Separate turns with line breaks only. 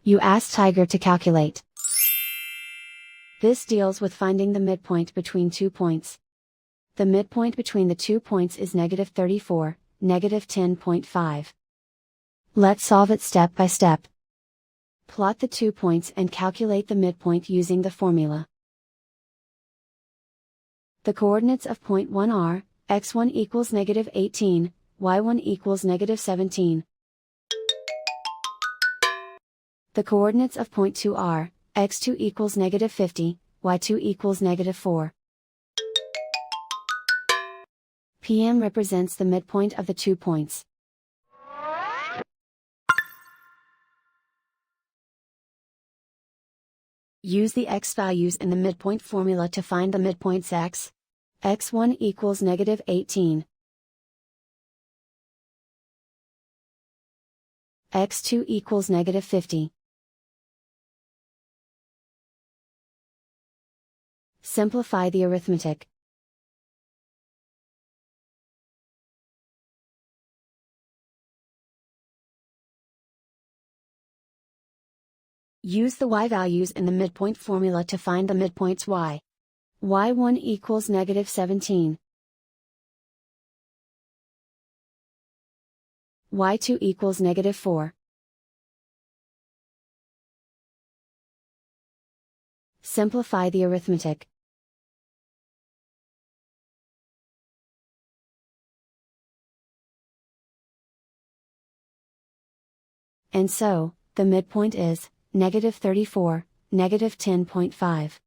You ask Tiger to calculate. This deals with finding the midpoint between 2 points. The midpoint between the 2 points is -34, -10.5. Let's solve it step by step. Plot the 2 points and calculate the midpoint using the formula. The coordinates of point 1 are, x1 equals -18, y1 equals -17. The coordinates of point 2 are, x2 equals -50, y2 equals -4. PM represents the midpoint of the 2 points. Use the x values in the midpoint formula to find the midpoints x. x1 equals -18. x2 equals -50. Simplify the arithmetic. Use the y values in the midpoint formula to find the midpoints y. y1 equals -17. y2 equals -4. Simplify the arithmetic. And so, the midpoint is, -34, -10.5.